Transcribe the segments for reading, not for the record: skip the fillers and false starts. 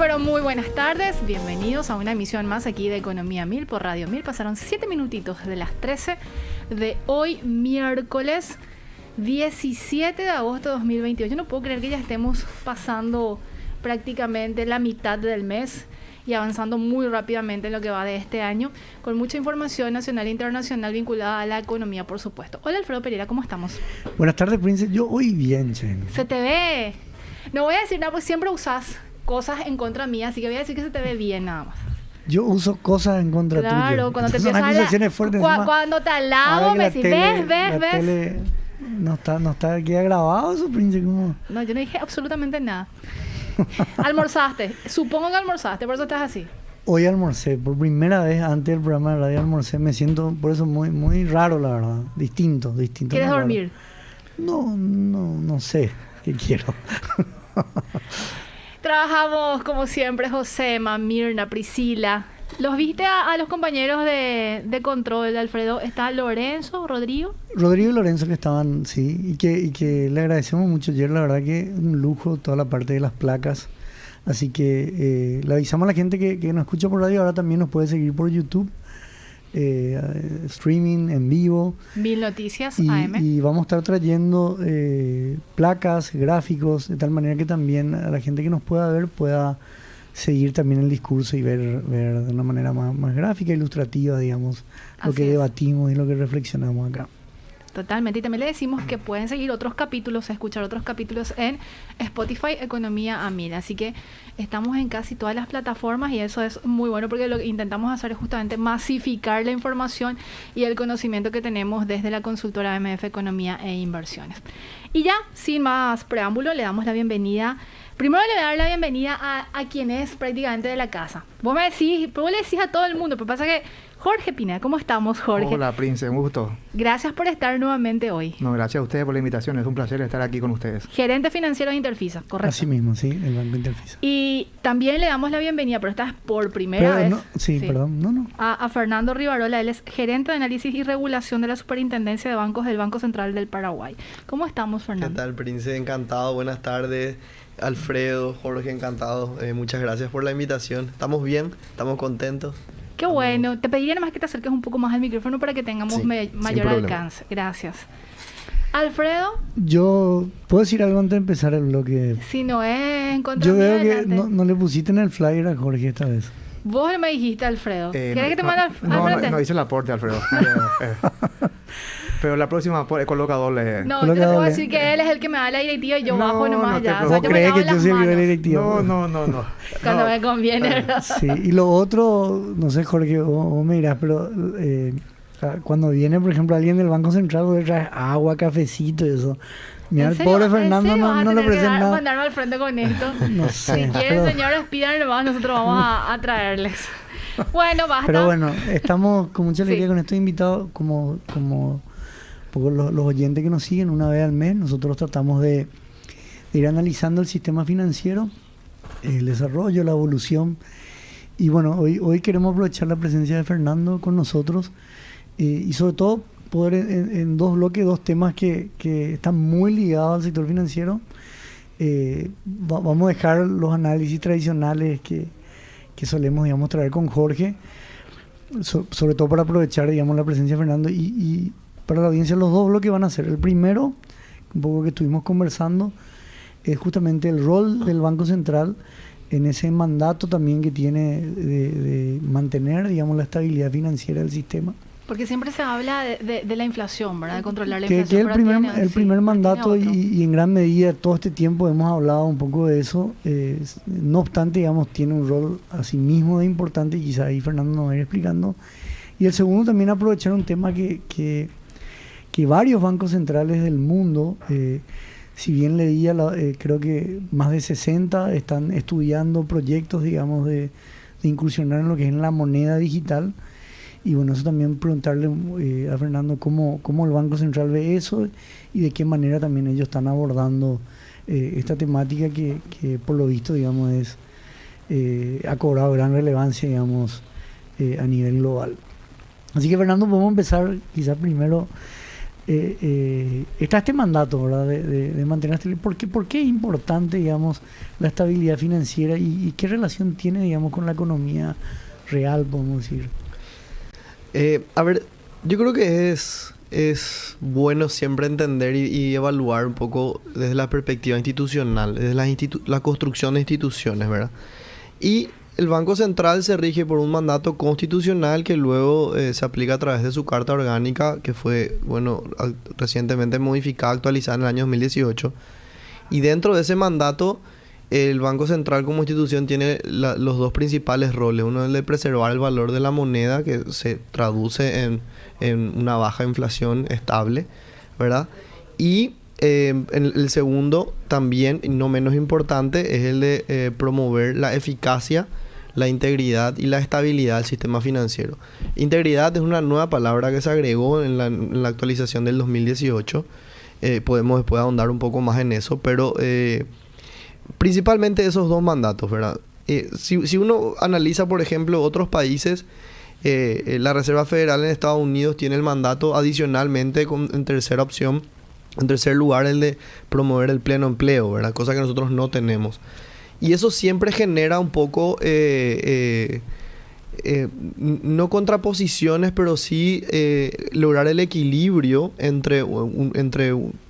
pero muy buenas tardes. Bienvenidos a una emisión más aquí de Economía 1000 por Radio 1000. Pasaron 7 minutitos de las 13 de hoy, miércoles 17 de agosto de 2022. Yo no puedo creer que ya estemos pasando prácticamente la mitad del mes y avanzando muy rápidamente en lo que va de este año, con mucha información nacional e internacional vinculada a la economía, por supuesto. Hola, Alfredo Pereira, ¿cómo estamos? Buenas tardes, Prince. Yo hoy bien, Chen. Se te ve. No voy a decir nada, porque siempre usas cosas en contra mía, así que voy a decir que se te ve bien nada más. Yo uso cosas en contra tuya. Claro, cuando te son acusaciones fuertes. Cuando te alabo, me decís, ves. No está, queda grabado eso, Prince. ¿Cómo? No, yo no dije absolutamente nada. Almorzaste, supongo que almorzaste, por eso estás así. Hoy almorcé, por primera vez antes del programa de radio almorcé. Me siento por eso muy, muy raro, la verdad. Distinto. ¿Quieres dormir? No sé qué quiero. Trabajamos como siempre, Josema, Mirna, Priscila. ¿Los viste a los compañeros de control, Alfredo? ¿Está Lorenzo, Rodrigo? Rodrigo y Lorenzo que estaban, sí, y que le agradecemos mucho ayer, la verdad que un lujo toda la parte de las placas. Así que le avisamos a la gente que nos escucha por radio, ahora también nos puede seguir por YouTube, streaming en vivo. 1000 Noticias AM. Y vamos a estar trayendo placas, gráficos, de tal manera que también a la gente que nos pueda ver pueda seguir también el discurso y ver de una manera más gráfica, ilustrativa, digamos, lo que debatimos y lo que reflexionamos acá. Totalmente, y también le decimos que pueden seguir otros capítulos, escuchar otros capítulos en Spotify Economía a 1000, así que estamos en casi todas las plataformas y eso es muy bueno porque lo que intentamos hacer es justamente masificar la información y el conocimiento que tenemos desde la consultora MF Economía e Inversiones. Y ya, sin más preámbulo, le damos la bienvenida. Primero le voy a dar la bienvenida a quien es prácticamente de la casa. Vos le decís a todo el mundo, pero pasa que Jorge Pineda, ¿cómo estamos, Jorge? Hola, Prince, un gusto. Gracias por estar nuevamente hoy. No, gracias a ustedes por la invitación, es un placer estar aquí con ustedes. Gerente financiero de Interfisa, correcto. Así mismo, sí, el Banco Interfisa. Y también le damos la bienvenida, pero esta es por primera vez. Perdón. A Fernando Rivarola, él es gerente de análisis y regulación de la Superintendencia de Bancos del Banco Central del Paraguay. ¿Cómo estamos, Fernando? ¿Qué tal, Prince? Encantado, buenas tardes. Alfredo, Jorge, encantado. Muchas gracias por la invitación. Estamos bien, estamos contentos. Qué bueno. Te pediría nada más que te acerques un poco más al micrófono para que tengamos mayor alcance. Gracias. Alfredo. Yo puedo decir algo antes de empezar el bloque. Si no es en contra. Yo veo que no le pusiste en el flyer a Jorge esta vez. Vos me dijiste, Alfredo. ¿Querés que te mande al frente? No hice el aporte, Alfredo. Pero la próxima coloca doble. No, yo le puedo decir que él es el que me da la directiva y yo bajo nomás ya. ¿Vos crees que yo soy el directiva? No. Cuando me conviene. Sí, y lo otro, no sé, Jorge, vos me dirás, pero cuando viene, por ejemplo, alguien del Banco Central, vos le traes agua, cafecito y eso. Mira, el pobre Fernando no le presenta nada. Mandarme al frente con esto. No sé. Si quieren, señores, pidan nomás, nosotros vamos a traerles. Bueno, basta. Pero bueno, estamos con mucha alegría con estos invitados, como los oyentes que nos siguen una vez al mes. Nosotros tratamos de ir analizando el sistema financiero, el desarrollo, la evolución. Y bueno, hoy queremos aprovechar la presencia de Fernando con nosotros y sobre todo poder en dos bloques, dos temas que están muy ligados al sector financiero. Vamos a dejar los análisis tradicionales que solemos, digamos, traer con Jorge, sobre todo para aprovechar, digamos, la presencia de Fernando y para la audiencia. Los dos bloques van a ser: el primero, un poco que estuvimos conversando, es justamente el rol del Banco Central en ese mandato también que tiene de mantener, digamos, la estabilidad financiera del sistema. Porque siempre se habla de la inflación, ¿verdad? De controlar la inflación. Que es el primer mandato y en gran medida todo este tiempo hemos hablado un poco de eso. No obstante, digamos, tiene un rol a sí mismo de importante y quizá ahí Fernando nos va a ir explicando. Y el segundo también aprovechar un tema que varios bancos centrales del mundo, si bien leía, creo que más de 60 están estudiando proyectos, digamos, de incursionar en lo que es la moneda digital. Y bueno, eso también preguntarle a Fernando cómo el Banco Central ve eso y de qué manera también ellos están abordando esta temática que por lo visto, digamos, ha cobrado gran relevancia, digamos, a nivel global. Así que, Fernando, podemos empezar quizás primero está este mandato, ¿verdad? De mantener ¿Por qué es importante, digamos, la estabilidad financiera y qué relación tiene, digamos, con la economía real, podemos decir? A ver, yo creo que es bueno siempre entender y evaluar un poco desde la perspectiva institucional, desde la construcción de instituciones, ¿verdad? Y el Banco Central se rige por un mandato constitucional que luego se aplica a través de su Carta Orgánica, que fue, bueno, recientemente modificada, actualizada en el año 2018. Y dentro de ese mandato, el Banco Central como institución tiene los dos principales roles. Uno es el de preservar el valor de la moneda, que se traduce en una baja inflación estable, ¿verdad? Y el segundo, también, y no menos importante, es el de promover la eficacia, la integridad y la estabilidad del sistema financiero. Integridad es una nueva palabra que se agregó en la actualización del 2018. Podemos después ahondar un poco más en eso, pero principalmente esos dos mandatos, ¿verdad? Si uno analiza, por ejemplo, otros países, la Reserva Federal en Estados Unidos tiene el mandato adicionalmente en tercera opción, en tercer lugar, el de promover el pleno empleo, ¿verdad? Cosa que nosotros no tenemos. Y eso siempre genera un poco, no contraposiciones, pero sí lograr el equilibrio entre,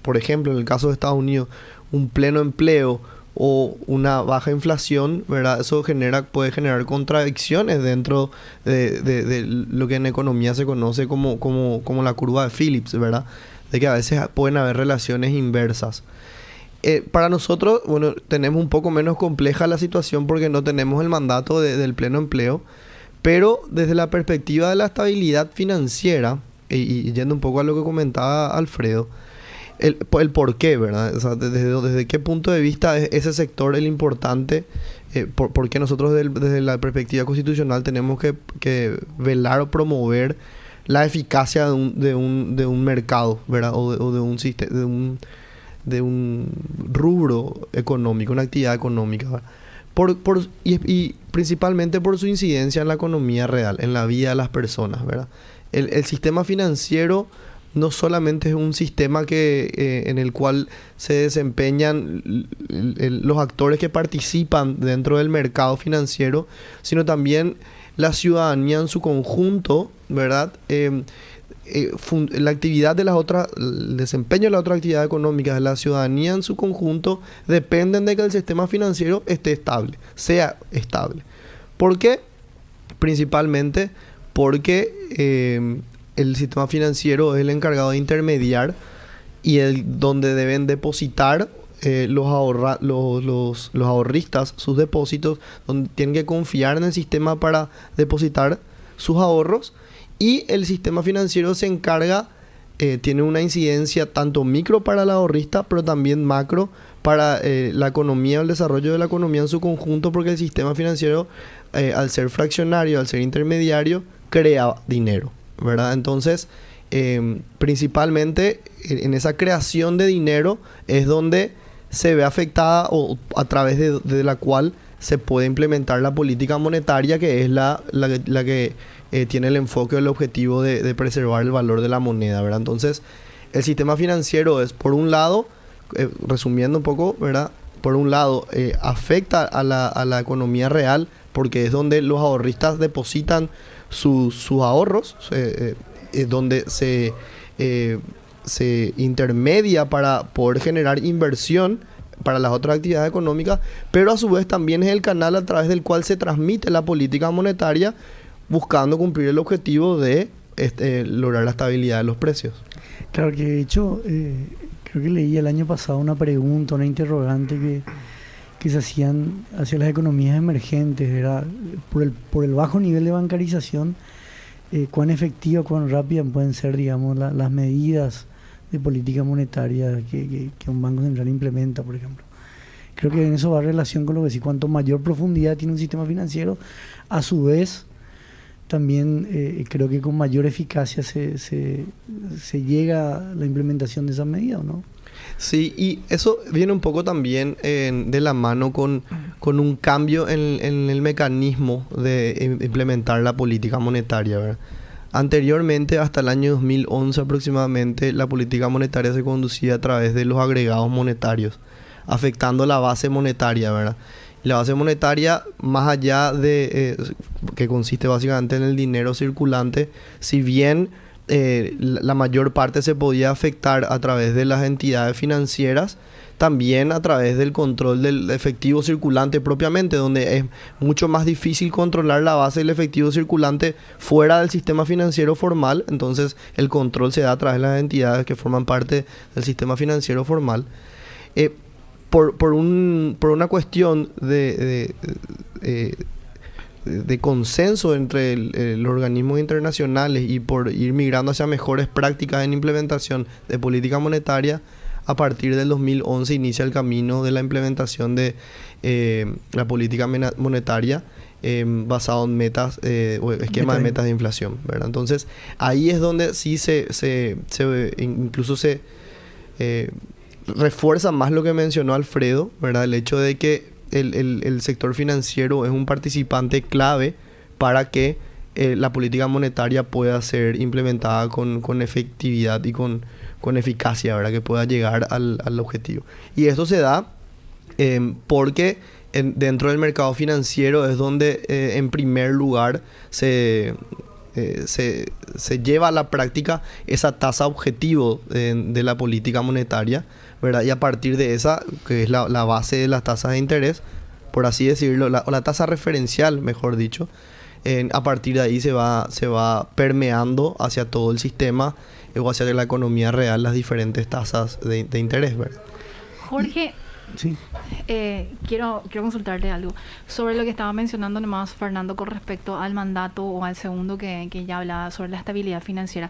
por ejemplo, en el caso de Estados Unidos, un pleno empleo o una baja inflación, ¿verdad? Eso puede generar contradicciones dentro de lo que en economía se conoce como la curva de Phillips, ¿verdad? De que a veces pueden haber relaciones inversas. Para nosotros, bueno, tenemos un poco menos compleja la situación porque no tenemos el mandato del pleno empleo, pero desde la perspectiva de la estabilidad financiera, y yendo un poco a lo que comentaba Alfredo, el por qué, ¿verdad? O sea, desde qué punto de vista es ese sector el importante, porque nosotros desde la perspectiva constitucional tenemos que velar o promover la eficacia de un mercado, ¿verdad? O de un sistema, de un rubro económico, una actividad económica, ¿verdad? Y principalmente por su incidencia en la economía real, en la vida de las personas, ¿verdad? El sistema financiero no solamente es un sistema en el cual se desempeñan los actores que participan dentro del mercado financiero, sino también la ciudadanía en su conjunto, ¿verdad? La actividad de el desempeño de las otras actividades económicas de la ciudadanía en su conjunto dependen de que el sistema financiero esté estable, sea estable. ¿Por qué? Principalmente porque el sistema financiero es el encargado de intermediar y donde deben depositar los ahorristas sus depósitos, donde tienen que confiar en el sistema para depositar sus ahorros. Y el sistema financiero se encarga, tiene una incidencia tanto micro para el ahorrista, pero también macro para la economía, el desarrollo de la economía en su conjunto, porque el sistema financiero, al ser fraccionario, al ser intermediario, crea dinero, ¿verdad? Entonces, principalmente en esa creación de dinero es donde se ve afectada o a través de la cual se puede implementar la política monetaria, que es la que tiene el enfoque o el objetivo de preservar el valor de la moneda, ¿verdad? Entonces, el sistema financiero es, por un lado, resumiendo un poco, ¿verdad? Por un lado, afecta a la economía real, porque es donde los ahorristas depositan sus ahorros, donde se intermedia para poder generar inversión para las otras actividades económicas, pero a su vez también es el canal a través del cual se transmite la política monetaria, buscando cumplir el objetivo de lograr la estabilidad de los precios. Claro que, de hecho, creo que leí el año pasado una pregunta, una interrogante que se hacían hacia las economías emergentes, era por el bajo nivel de bancarización, cuán efectivas, cuán rápidas pueden ser, digamos, las medidas de política monetaria que un banco central implementa, por ejemplo. Creo que en eso va en relación con lo que decís, cuanto mayor profundidad tiene un sistema financiero, a su vez también creo que con mayor eficacia se llega a la implementación de esas medidas, ¿no? Sí, y eso viene un poco también de la mano con un cambio en el mecanismo de implementar la política monetaria, ¿verdad? Anteriormente, hasta el año 2011 aproximadamente, la política monetaria se conducía a través de los agregados monetarios, afectando la base monetaria, ¿verdad? La base monetaria, más allá de que consiste básicamente en el dinero circulante, si bien la mayor parte se podía afectar a través de las entidades financieras, también a través del control del efectivo circulante propiamente, donde es mucho más difícil controlar la base del efectivo circulante fuera del sistema financiero formal. Entonces el control se da a través de las entidades que forman parte del sistema financiero formal. Por una cuestión de consenso entre los organismos internacionales y por ir migrando hacia mejores prácticas en implementación de política monetaria, a partir del 2011 inicia el camino de la implementación de la política monetaria basado en metas o esquema de metas de inflación, ¿verdad? Entonces ahí es donde sí incluso se refuerza más lo que mencionó Alfredo, ¿verdad? El hecho de que el sector financiero es un participante clave para que la política monetaria pueda ser implementada con efectividad y con eficacia, ¿verdad? Que pueda llegar al objetivo. Y esto se da porque dentro del mercado financiero es donde en primer lugar se lleva a la práctica esa tasa objetivo de la política monetaria, ¿verdad? Y a partir de esa, que es la base de las tasas de interés, por así decirlo, o la tasa referencial, mejor dicho, a partir de ahí se va permeando hacia todo el sistema o hacia la economía real las diferentes tasas de interés, ¿verdad? Jorge, Sí. Quiero consultarte algo sobre lo que estaba mencionando nomás Fernando con respecto al mandato o al segundo que ya hablaba sobre la estabilidad financiera.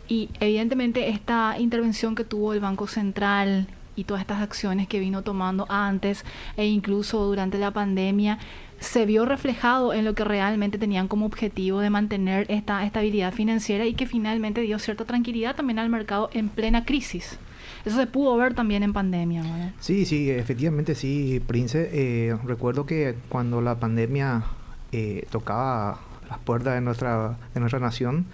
Y evidentemente esta intervención que tuvo el Banco Central y todas estas acciones que vino tomando antes e incluso durante la pandemia se vio reflejado en lo que realmente tenían como objetivo de mantener esta estabilidad financiera y que finalmente dio cierta tranquilidad también al mercado en plena crisis. Eso se pudo ver también en pandemia, ¿verdad? Sí, efectivamente sí, Prince. Recuerdo que cuando la pandemia tocaba las puertas de nuestra nación,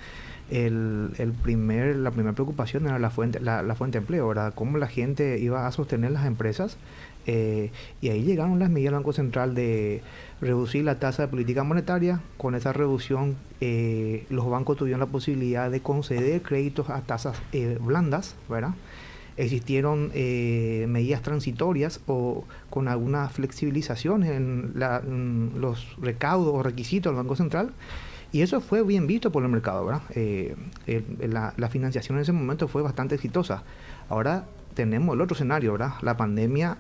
la primera preocupación era la fuente de empleo, ¿verdad? Cómo la gente iba a sostener las empresas. Y ahí llegaron las medidas del Banco Central de reducir la tasa de política monetaria. Con esa reducción, los bancos tuvieron la posibilidad de conceder créditos a tasas blandas, ¿verdad? Existieron medidas transitorias o con algunas flexibilizaciones en los recaudos o requisitos del Banco Central, y eso fue bien visto por el mercado, ¿verdad? La financiación en ese momento fue bastante exitosa. Ahora tenemos el otro escenario, ¿verdad? La pandemia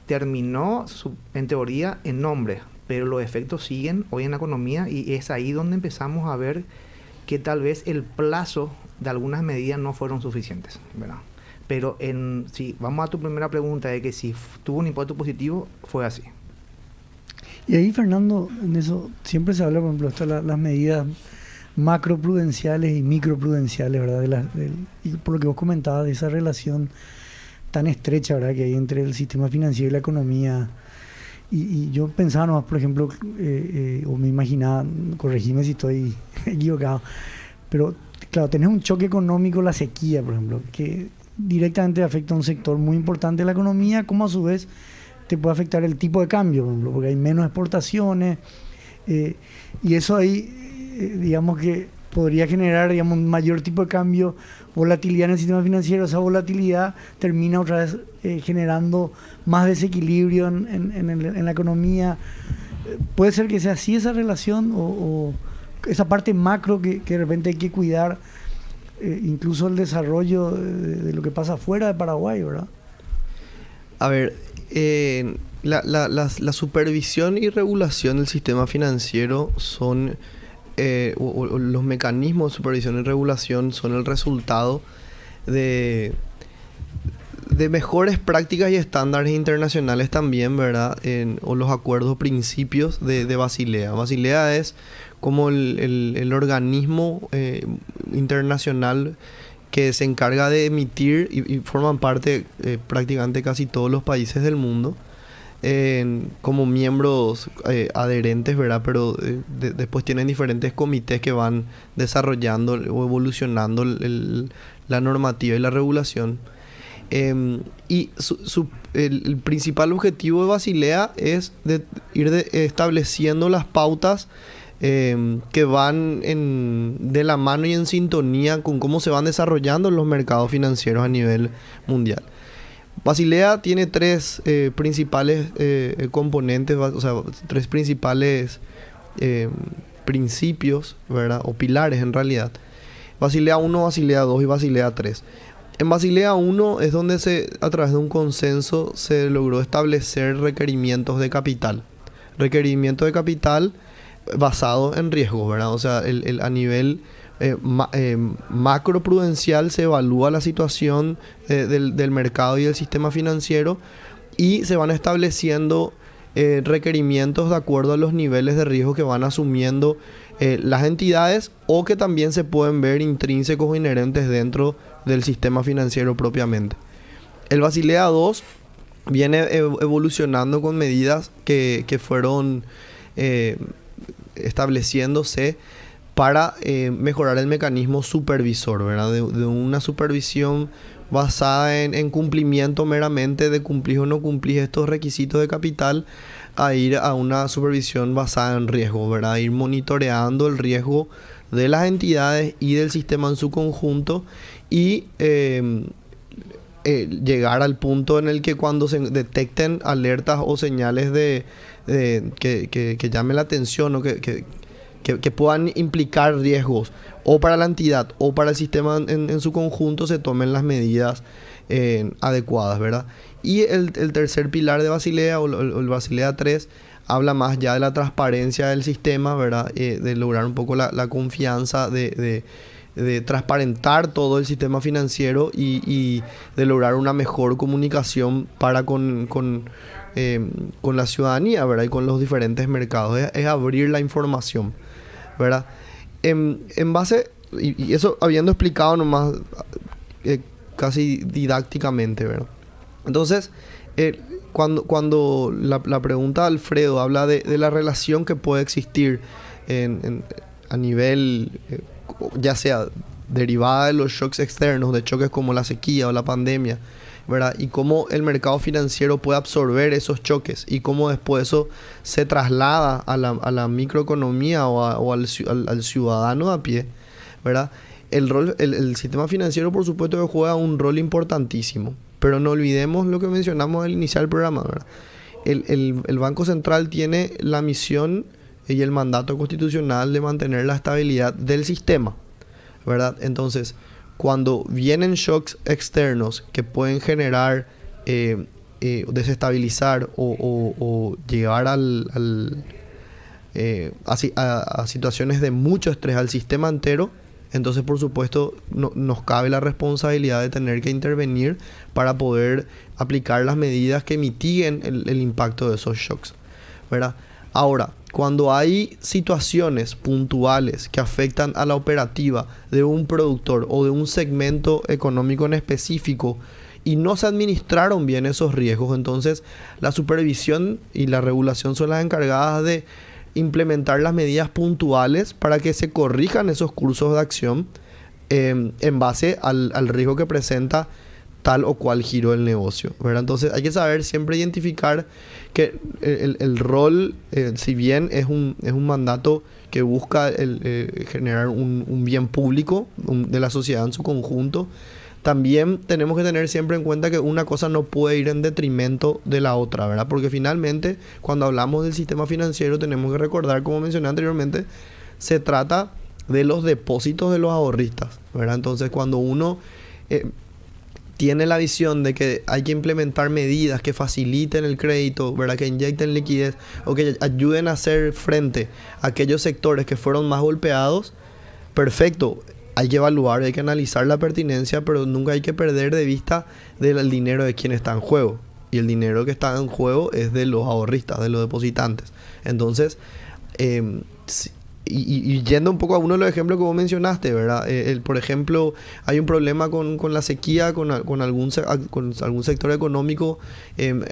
terminó, en teoría, en nombre, pero los efectos siguen hoy en la economía y es ahí donde empezamos a ver que tal vez el plazo de algunas medidas no fueron suficientes, ¿verdad? Pero si vamos a tu primera pregunta de que si tuvo un impacto positivo, fue así. Y ahí, Fernando, en eso siempre se habla, por ejemplo, de las medidas macroprudenciales y microprudenciales, ¿verdad? Y por lo que vos comentabas de esa relación tan estrecha, ¿verdad?, que hay entre el sistema financiero y la economía. Y yo pensaba nomás, por ejemplo, o me imaginaba, corregime si estoy equivocado, pero claro, tenés un choque económico, la sequía, por ejemplo, que directamente afecta a un sector muy importante de la economía, como a su vez te puede afectar el tipo de cambio, por ejemplo, porque hay menos exportaciones, y eso ahí, digamos que podría generar, digamos, un mayor tipo de cambio, volatilidad en el sistema financiero. Esa volatilidad termina otra vez generando más desequilibrio en la economía. ¿Puede ser que sea así esa relación o esa parte macro que de repente hay que cuidar, incluso el desarrollo de lo que pasa afuera de Paraguay, ¿verdad? A ver, la supervisión y regulación del sistema financiero son, o los mecanismos de supervisión y regulación son el resultado de mejores prácticas y estándares internacionales también, ¿verdad? O los acuerdos, principios de Basilea. Basilea es como el organismo internacional que se encarga de emitir y forman parte prácticamente casi todos los países del mundo, como miembros adherentes, ¿verdad? Pero después tienen diferentes comités que van desarrollando o evolucionando la normativa y la regulación. Y el principal objetivo de Basilea es ir estableciendo las pautas que van de la mano y en sintonía con cómo se van desarrollando los mercados financieros a nivel mundial. Basilea tiene tres principales componentes, o sea, tres principales principios, ¿verdad? O pilares en realidad. Basilea 1, Basilea 2 y Basilea 3. En Basilea 1 es donde a través de un consenso se logró establecer requerimientos de capital. Requerimientos de capital basados en riesgos, ¿verdad? O sea, a nivel macroprudencial se evalúa la situación del mercado y del sistema financiero y se van estableciendo requerimientos de acuerdo a los niveles de riesgo que van asumiendo las entidades o que también se pueden ver intrínsecos o inherentes dentro del sistema financiero propiamente. El Basilea 2 viene evolucionando con medidas que fueron estableciéndose para mejorar el mecanismo supervisor, ¿verdad? De una supervisión basada en cumplimiento meramente de cumplir o no cumplir estos requisitos de capital, a ir a una supervisión basada en riesgo, ¿verdad? A ir monitoreando el riesgo de las entidades y del sistema en su conjunto y llegar al punto en el que cuando se detecten alertas o señales que llamen la atención o que puedan implicar riesgos o para la entidad o para el sistema en su conjunto, se tomen las medidas adecuadas, ¿verdad? Y el tercer pilar de Basilea, o el Basilea 3, habla más ya de la transparencia del sistema, ¿verdad? De lograr un poco la confianza, de transparentar todo el sistema financiero y de lograr una mejor comunicación para con la ciudadanía, ¿verdad? Y con los diferentes mercados. Es abrir la información, ¿verdad? En base, y eso habiendo explicado nomás casi didácticamente, ¿verdad? Entonces, cuando la pregunta de Alfredo habla de la relación que puede existir a nivel, ya sea derivada de los shocks externos, de choques como la sequía o la pandemia, ¿verdad? Y cómo el mercado financiero puede absorber esos choques y cómo después eso se traslada a la microeconomía o al ciudadano a pie, ¿verdad? El sistema financiero, por supuesto, que juega un rol importantísimo, pero no olvidemos lo que mencionamos al iniciar el programa, ¿verdad? El Banco Central tiene la misión y el mandato constitucional de mantener la estabilidad del sistema, ¿verdad? Entonces, cuando vienen shocks externos que pueden generar, desestabilizar o llegar a situaciones de mucho estrés al sistema entero, entonces por supuesto nos cabe la responsabilidad de tener que intervenir para poder aplicar las medidas que mitiguen el impacto de esos shocks, ¿verdad? Ahora, cuando hay situaciones puntuales que afectan a la operativa de un productor o de un segmento económico en específico y no se administraron bien esos riesgos, entonces la supervisión y la regulación son las encargadas de implementar las medidas puntuales para que se corrijan esos cursos de acción en base al riesgo que presenta tal o cual giro del negocio, ¿verdad? Entonces hay que saber siempre identificar que el rol, si bien es un mandato que busca generar un bien público de la sociedad en su conjunto, también tenemos que tener siempre en cuenta que una cosa no puede ir en detrimento de la otra, ¿verdad? Porque finalmente, cuando hablamos del sistema financiero, tenemos que recordar, como mencioné anteriormente, se trata de los depósitos de los ahorristas, ¿verdad? Entonces, cuando uno tiene la visión de que hay que implementar medidas que faciliten el crédito, ¿verdad? Que inyecten liquidez o que ayuden a hacer frente a aquellos sectores que fueron más golpeados, perfecto. Hay que evaluar, hay que analizar la pertinencia, pero nunca hay que perder de vista del dinero de quien está en juego. Y el dinero que está en juego es de los ahorristas, de los depositantes. Entonces, y yendo un poco a uno de los ejemplos que vos mencionaste, ¿verdad? Por ejemplo, hay un problema con la sequía, con algún sector económico,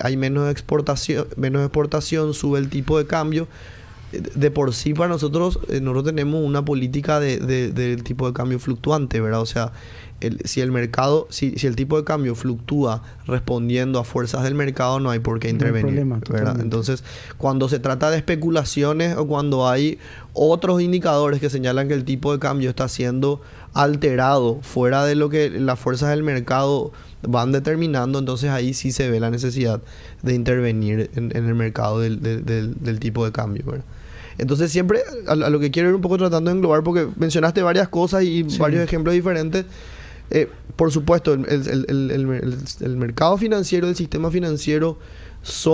hay menos exportación, sube el tipo de cambio. De por sí para nosotros tenemos una política del tipo de cambio fluctuante, ¿verdad? O sea, si el tipo de cambio fluctúa respondiendo a fuerzas del mercado, no hay por qué intervenir, ¿verdad? Entonces, cuando se trata de especulaciones o cuando hay otros indicadores que señalan que el tipo de cambio está siendo alterado fuera de lo que las fuerzas del mercado van determinando, entonces ahí sí se ve la necesidad de intervenir en el mercado del tipo de cambio, ¿verdad? Entonces siempre a lo que quiero ir un poco tratando de englobar, porque mencionaste varias cosas y varios ejemplos diferentes. Por supuesto, el mercado financiero, el sistema financiero es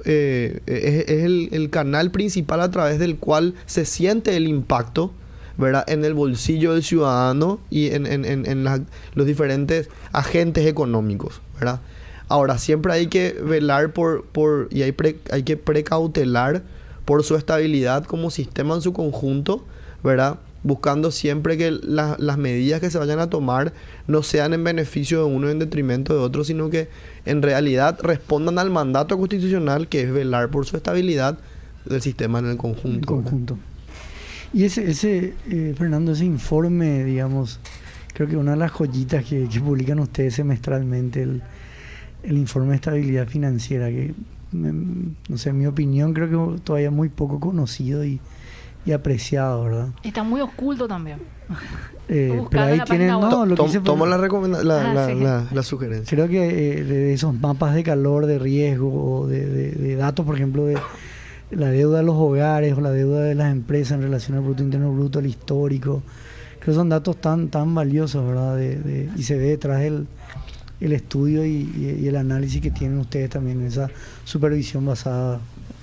el canal principal a través del cual se siente el impacto, ¿verdad?, en el bolsillo del ciudadano y en los diferentes agentes económicos, ¿verdad? Ahora, siempre hay que velar y hay que precautelar por su estabilidad como sistema en su conjunto, ¿verdad? Buscando siempre que las medidas que se vayan a tomar no sean en beneficio de uno y en detrimento de otro, sino que en realidad respondan al mandato constitucional, que es velar por su estabilidad del sistema en el conjunto. Y Fernando, ese informe, digamos, creo que una de las joyitas que publican ustedes semestralmente, el informe de estabilidad financiera, que no sé, en mi opinión creo que todavía muy poco conocido y apreciado, ¿verdad? Está muy oculto también. Pero ahí tienen, tomo la sugerencia. Creo que de esos mapas de calor, de riesgo, o de datos, por ejemplo, de la deuda de los hogares o la deuda de las empresas en relación al Producto Interno Bruto, el histórico, creo que son datos tan valiosos, ¿verdad? Y se ve detrás el estudio y el análisis que tienen ustedes también en esa supervisión basada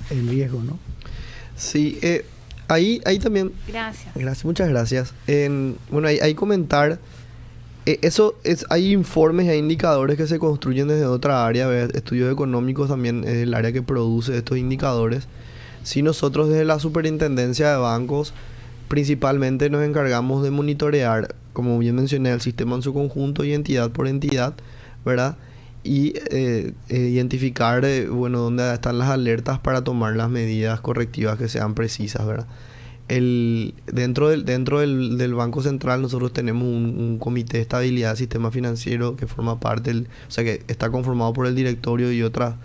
en riesgo, ¿no? Sí, ahí también... Gracias. Muchas gracias. Bueno, ahí comentar... hay informes y hay indicadores que se construyen desde otra área. Estudios económicos también es el área que produce estos indicadores. Si nosotros desde la Superintendencia de Bancos principalmente nos encargamos de monitorear, como bien mencioné, el sistema en su conjunto y entidad por entidad, ¿verdad? Y identificar, dónde están las alertas para tomar las medidas correctivas que sean precisas, ¿verdad? Dentro del Banco Central nosotros tenemos un comité de estabilidad del sistema financiero que forma parte, o sea que está conformado por el directorio y otras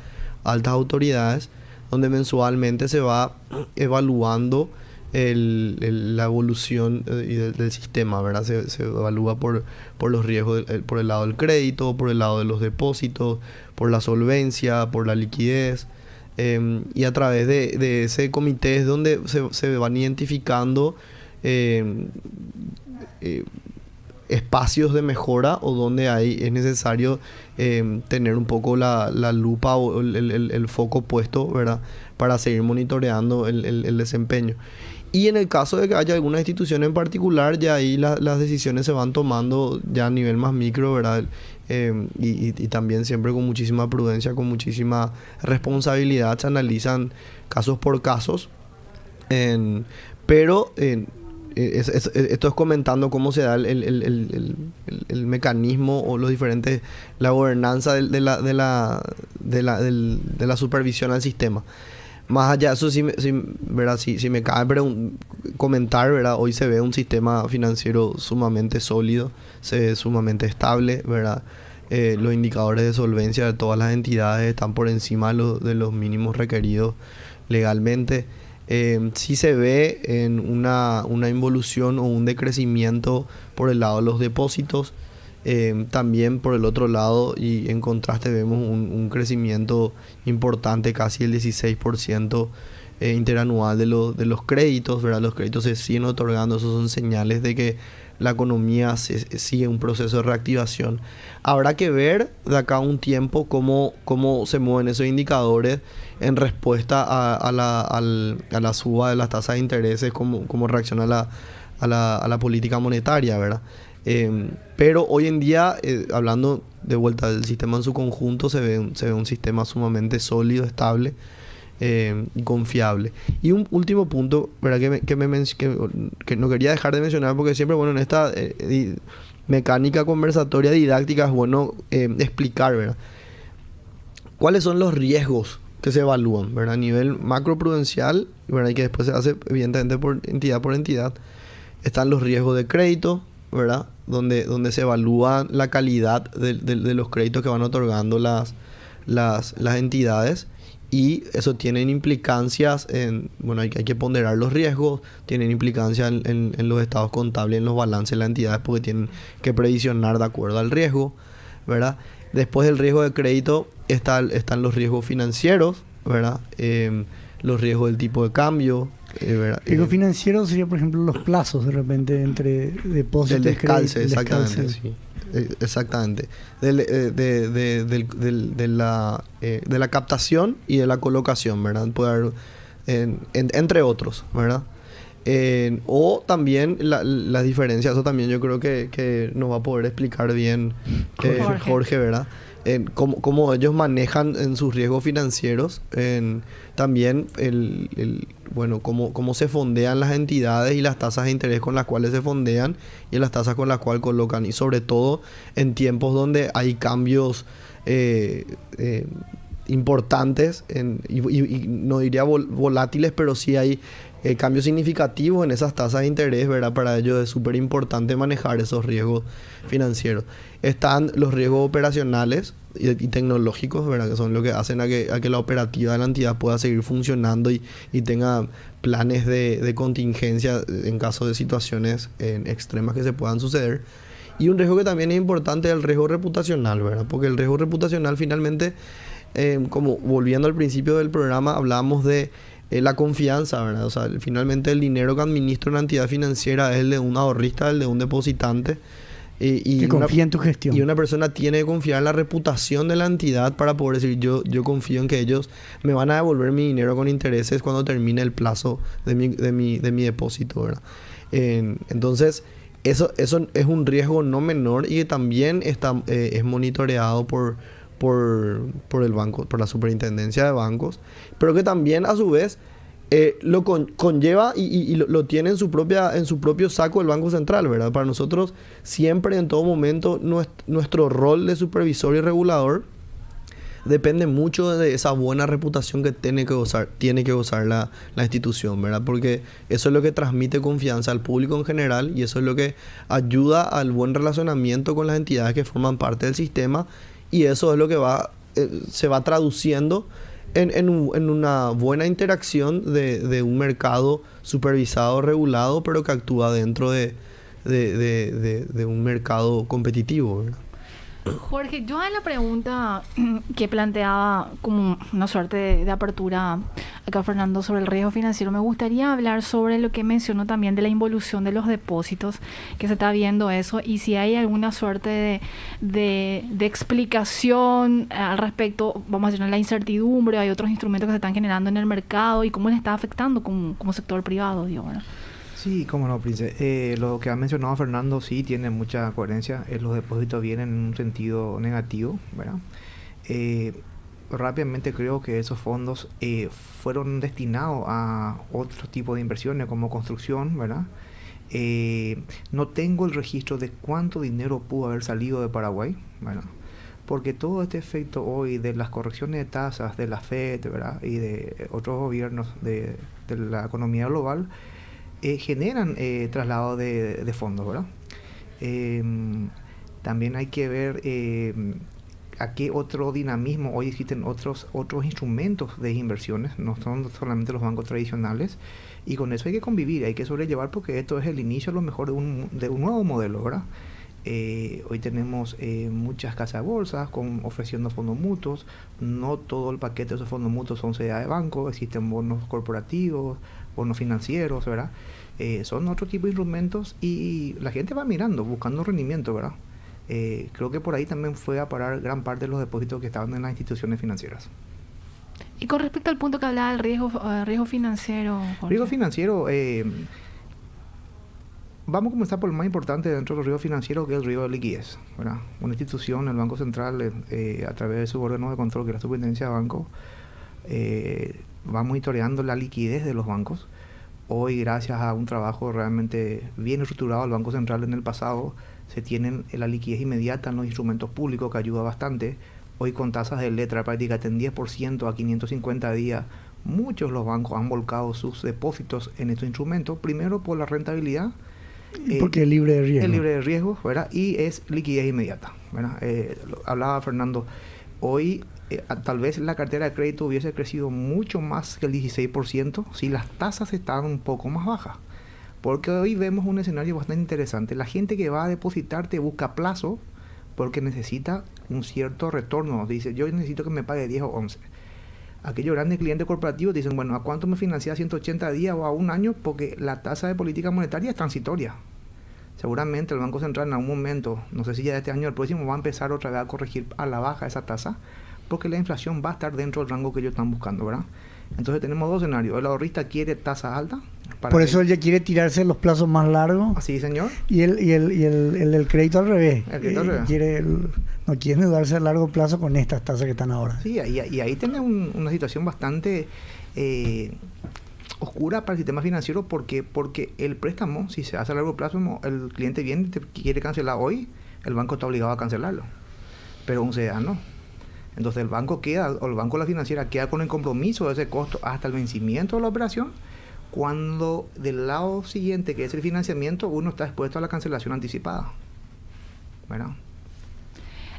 altas autoridades, donde mensualmente se va evaluando la evolución del sistema, ¿verdad? Se evalúa por los riesgos, por el lado del crédito, por el lado de los depósitos, por la solvencia, por la liquidez. Y a través de ese comité es donde se van identificando espacios de mejora o donde es necesario tener un poco la lupa o el foco puesto, ¿verdad?, para seguir monitoreando el desempeño. Y en el caso de que haya alguna institución en particular, ya ahí las decisiones se van tomando ya a nivel más micro, ¿verdad? Y también siempre con muchísima prudencia, con muchísima responsabilidad, se analizan casos por casos. Pero esto es comentando cómo se da el mecanismo o los diferentes, la gobernanza de la supervisión al sistema. Más allá de eso, ¿verdad? Si me cabe comentar, ¿verdad? Hoy se ve un sistema financiero sumamente sólido, se ve sumamente estable, ¿verdad? Los indicadores de solvencia de todas las entidades están por encima de los mínimos requeridos legalmente. Sí se ve en una involución o un decrecimiento por el lado de los depósitos. También por el otro lado, y en contraste, vemos un crecimiento importante, casi el 16% interanual de los créditos, ¿verdad? Los créditos se siguen otorgando, esos son señales de que la economía sigue un proceso de reactivación. Habrá que ver de acá a un tiempo cómo se mueven esos indicadores en respuesta a la suba de las tasas de intereses, cómo reacciona a la política monetaria, ¿verdad? Pero hoy en día, hablando de vuelta del sistema en su conjunto, se ve un sistema sumamente sólido, estable, y confiable. Y un último punto, ¿verdad? Que no quería dejar de mencionar, porque siempre, bueno, en esta mecánica conversatoria didáctica es bueno explicar, ¿verdad? ¿Cuáles son los riesgos que se evalúan, ¿verdad? A nivel macroprudencial, ¿verdad? Y que después se hace evidentemente por entidad. Están los riesgos de crédito, ¿verdad? Donde se evalúa la calidad de los créditos que van otorgando las entidades, y eso tiene implicancias en, bueno, hay que ponderar los riesgos, tienen implicancias en los estados contables, en los balances de las entidades, porque tienen que previsionar de acuerdo al riesgo, ¿verdad? Después del riesgo de crédito están los riesgos financieros, ¿verdad? Los riesgos del tipo de cambio, ¿verdad? Riesgo financiero sería, por ejemplo, los plazos de repente entre depósitos. Del descalce, crédito, exactamente. descalce. Sí. Exactamente. De la captación y de la colocación, ¿verdad? Entre otros, ¿verdad? O también la diferencia, eso también yo creo que nos va a poder explicar bien Jorge, ¿verdad? Cómo ellos manejan en sus riesgos financieros, también bueno, cómo se fondean las entidades y las tasas de interés con las cuales se fondean y las tasas con las cuales colocan, y sobre todo en tiempos donde hay cambios importantes y no diría volátiles, pero sí hay cambios significativos en esas tasas de interés, ¿verdad? Para ellos es súper importante manejar esos riesgos financieros. Están los riesgos operacionales y tecnológicos, ¿verdad? Que son lo que hacen a que la operativa de la entidad pueda seguir funcionando y tenga planes de contingencia en caso de situaciones extremas que se puedan suceder. Y un riesgo que también es importante es el riesgo reputacional, ¿verdad? Porque el riesgo reputacional finalmente, como volviendo al principio del programa, hablábamos de la confianza, ¿verdad? O sea, finalmente el dinero que administra una entidad financiera es el de un ahorrista, el de un depositante. Que confía en tu gestión. Y una persona tiene que confiar en la reputación de la entidad para poder decir, yo confío en que ellos me van a devolver mi dinero con intereses cuando termine el plazo de mi depósito, ¿verdad? Entonces, eso es un riesgo no menor y que también es monitoreado por el banco, por la superintendencia de bancos, pero que también a su vez lo conlleva y lo tiene en su propio saco el Banco Central, ¿verdad? Para nosotros siempre, en todo momento, nuestro rol de supervisor y regulador depende mucho de esa buena reputación que tiene que gozar la institución, ¿verdad? Porque eso es lo que transmite confianza al público en general, y eso es lo que ayuda al buen relacionamiento con las entidades que forman parte del sistema, y eso es lo que se va traduciendo en una buena interacción de un mercado supervisado, regulado, pero que actúa dentro de un mercado competitivo, ¿verdad? Jorge, yo en la pregunta que planteaba como una suerte de apertura acá, Fernando, sobre el riesgo financiero, me gustaría hablar sobre lo que mencionó también de la involución de los depósitos, que se está viendo eso, y si hay alguna suerte de explicación al respecto, vamos a decir, la incertidumbre, hay otros instrumentos que se están generando en el mercado y cómo les está afectando como sector privado, digo, ¿verdad? Sí, cómo no, Prince. Lo que ha mencionado Fernando sí tiene mucha coherencia. Los depósitos vienen en un sentido negativo, ¿verdad? Rápidamente creo que esos fondos fueron destinados a otro tipo de inversiones como construcción, ¿verdad? No tengo el registro de cuánto dinero pudo haber salido de Paraguay, ¿verdad? Porque todo este efecto hoy de las correcciones de tasas de la FED, ¿verdad? Y de otros gobiernos de la economía global generan traslado de fondos, ¿verdad? También hay que ver a qué otro dinamismo. Hoy existen otros instrumentos de inversiones, no son solamente los bancos tradicionales, y con eso hay que convivir, hay que sobrellevar, porque esto es el inicio a lo mejor de un nuevo modelo, ¿verdad? Hoy tenemos muchas casas de bolsa ofreciendo fondos mutuos. No todo el paquete de esos fondos mutuos son CDA de banco, existen bonos corporativos, bonos financieros, ¿verdad? Son otro tipo de instrumentos y la gente va mirando, buscando rendimiento, ¿verdad? Creo que por ahí también fue a parar gran parte de los depósitos que estaban en las instituciones financieras. Y con respecto al punto que hablaba del riesgo financiero, Jorge. Riesgo financiero, vamos a comenzar por el más importante dentro del riesgo financiero, que es el riesgo de liquidez, ¿verdad? Una institución, el Banco Central, a través de su órgano de control, que es la Superintendencia de Bancos, va monitoreando la liquidez de los bancos. Hoy, gracias a un trabajo realmente bien estructurado del Banco Central en el pasado, se tienen la liquidez inmediata en los instrumentos públicos, que ayuda bastante. Hoy, con tasas de letra prácticamente en 10% a 550 días, muchos los bancos han volcado sus depósitos en estos instrumentos, primero por la rentabilidad. Porque es libre de riesgo. Es libre de riesgo, ¿verdad? Y es liquidez inmediata, ¿verdad? Hablaba Fernando, hoy tal vez la cartera de crédito hubiese crecido mucho más que el 16% si las tasas estaban un poco más bajas. Porque hoy vemos un escenario bastante interesante. La gente que va a depositar te busca plazo porque necesita un cierto retorno. Dice, yo necesito que me pague 10 o 11. Aquellos grandes clientes corporativos dicen, bueno, ¿a cuánto me financia? 180 días o a un año, porque la tasa de política monetaria es transitoria. Seguramente el Banco Central en algún momento, no sé si ya este año o el próximo, va a empezar otra vez a corregir a la baja esa tasa, porque la inflación va a estar dentro del rango que ellos están buscando, ¿verdad? Entonces tenemos dos escenarios. El ahorrista quiere tasa alta. Por eso él ya quiere tirarse los plazos más largos. Así, señor. Y el crédito al revés. El crédito al revés. No quiere endeudarse a largo plazo con estas tasas que están ahora. Sí, y ahí tiene una situación bastante oscura para el sistema financiero, porque el préstamo, si se hace a largo plazo, el cliente viene y te quiere cancelar hoy, el banco está obligado a cancelarlo. Pero un CDA no. Entonces el banco o la financiera queda con el compromiso de ese costo hasta el vencimiento de la operación, cuando del lado siguiente, que es el financiamiento, uno está expuesto a la cancelación anticipada, ¿verdad?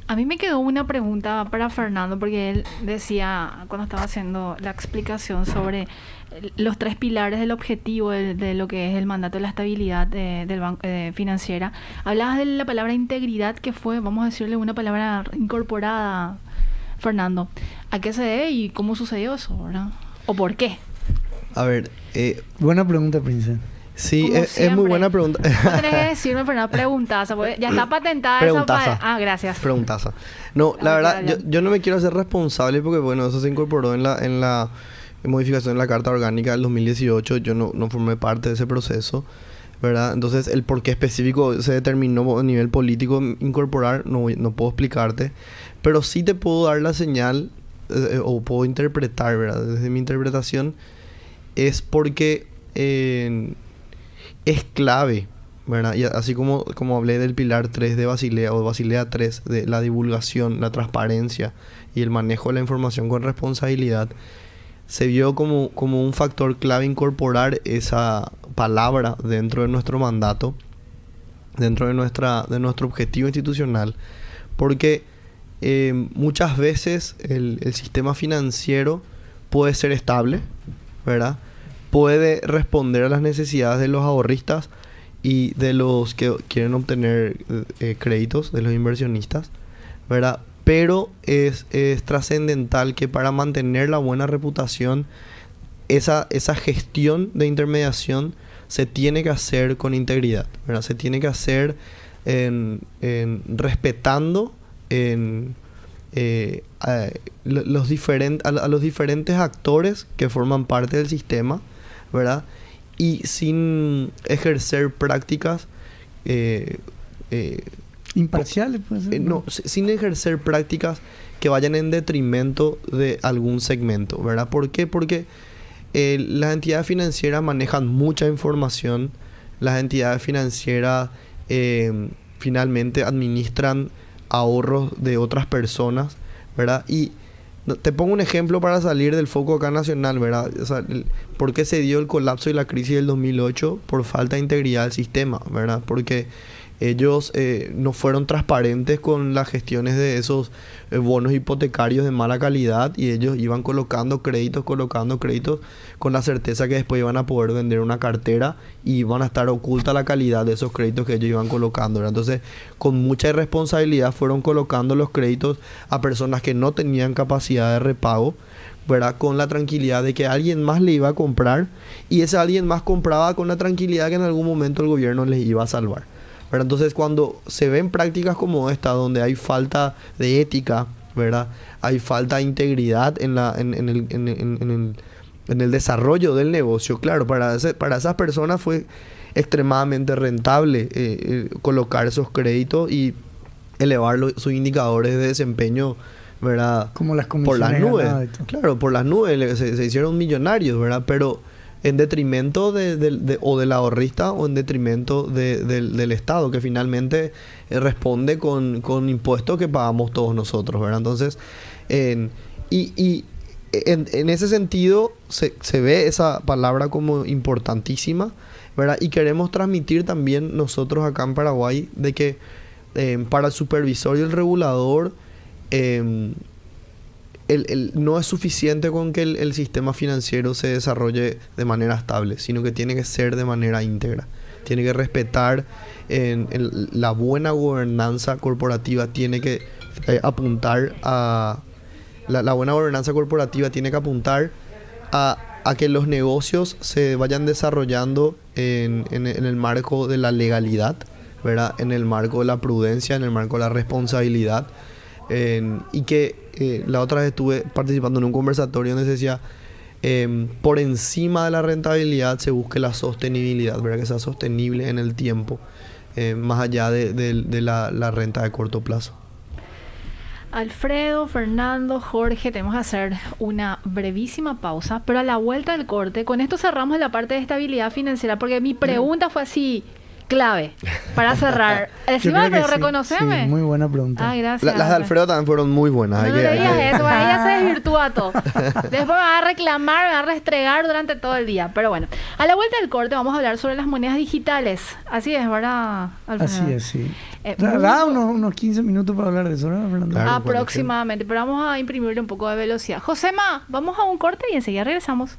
A mí me quedó una pregunta para Fernando, porque él decía, cuando estaba haciendo la explicación sobre los 3 pilares del objetivo de lo que es el mandato de la estabilidad del banco financiera, hablabas de la palabra integridad, que fue, vamos a decirle, una palabra incorporada. Fernando, ¿a qué se debe y cómo sucedió eso, verdad? ¿O por qué? A ver, buena pregunta, Prince. Sí, es muy buena pregunta. No tenés que decirme, Fernando, preguntaza, porque ya está patentada preguntaza. esa... gracias. Preguntaza. No, la verdad, yo no me quiero hacer responsable porque, bueno, eso se incorporó en la modificación de la Carta Orgánica del 2018. Yo no formé parte de ese proceso, ¿verdad? Entonces, el por qué específico se determinó a nivel político incorporar, no puedo explicarte. Pero sí te puedo dar la señal, o puedo interpretar, ¿verdad? Desde mi interpretación, es porque es clave, ¿verdad? Y así como hablé del pilar 3 de Basilea, o de Basilea 3, de la divulgación, la transparencia y el manejo de la información con responsabilidad, se vio como un factor clave incorporar esa palabra dentro de nuestro mandato, dentro de nuestro objetivo institucional, porque muchas veces el sistema financiero puede ser estable, ¿verdad? Puede responder a las necesidades de los ahorristas y de los que quieren obtener créditos, de los inversionistas, ¿verdad? Pero es trascendental que para mantener la buena reputación, esa gestión de intermediación se tiene que hacer con integridad, ¿verdad? Se tiene que hacer respetando a los diferentes actores que forman parte del sistema, ¿verdad? Y sin ejercer prácticas imparciales, pues. Sin ejercer prácticas que vayan en detrimento de algún segmento, ¿verdad? ¿Por qué? Porque las entidades financieras manejan mucha información. Las entidades financieras finalmente administran ahorros de otras personas, ¿verdad? Y te pongo un ejemplo para salir del foco acá nacional, ¿verdad? O sea, ¿por qué se dio el colapso y la crisis del 2008? Por falta de integridad del sistema, ¿verdad? Porque ellos no fueron transparentes con las gestiones de esos bonos hipotecarios de mala calidad, y ellos iban colocando créditos con la certeza que después iban a poder vender una cartera y iban a estar oculta la calidad de esos créditos que ellos iban colocando, ¿verdad? Entonces, con mucha irresponsabilidad fueron colocando los créditos a personas que no tenían capacidad de repago, ¿verdad? Con la tranquilidad de que alguien más le iba a comprar, y ese alguien más compraba con la tranquilidad que en algún momento el gobierno les iba a salvar, ¿verdad? Entonces, cuando se ven prácticas como esta, donde hay falta de ética, ¿verdad? Hay falta de integridad en el desarrollo del negocio. Claro, para esas personas fue extremadamente rentable colocar esos créditos y elevar sus indicadores de desempeño ¿verdad? Como las por las comisiones nubes. ganadas y todo. Claro, por las nubes se hicieron millonarios, ¿verdad? Pero en detrimento o del ahorrista o en detrimento del Estado, que finalmente responde con impuestos que pagamos todos nosotros, ¿verdad? Entonces, en ese sentido se ve esa palabra como importantísima, ¿verdad? Y queremos transmitir también nosotros acá en Paraguay de que para el supervisor y el regulador no es suficiente con que el sistema financiero se desarrolle de manera estable, sino que tiene que ser de manera íntegra. Tiene que respetar la buena gobernanza corporativa, tiene que apuntar a... La buena gobernanza corporativa tiene que apuntar a que los negocios se vayan desarrollando en el marco de la legalidad, ¿verdad? En el marco de la prudencia, en el marco de la responsabilidad. Y que la otra vez estuve participando en un conversatorio donde se decía por encima de la rentabilidad se busque la sostenibilidad, ¿verdad? Que sea sostenible en el tiempo, más allá de la renta de corto plazo. Alfredo, Fernando, Jorge, tenemos que hacer una brevísima pausa, pero a la vuelta del corte, con esto cerramos la parte de estabilidad financiera, porque mi pregunta fue así, clave, para cerrar. Encima, pero reconoceme. Sí, muy buena pregunta. Ay, gracias. Las de Alfredo también fueron muy buenas. No le digas eso, ella se desvirtúa todo. Después me va a reclamar, me va a restregar durante todo el día. Pero bueno, a la vuelta del corte vamos a hablar sobre las monedas digitales. Así es, ¿verdad, Alfredo? Así es, sí. Da unos 15 minutos para hablar de eso, ¿verdad, Fernando? Claro, aproximadamente, pero vamos a imprimirle un poco de velocidad. Josema, vamos a un corte y enseguida regresamos.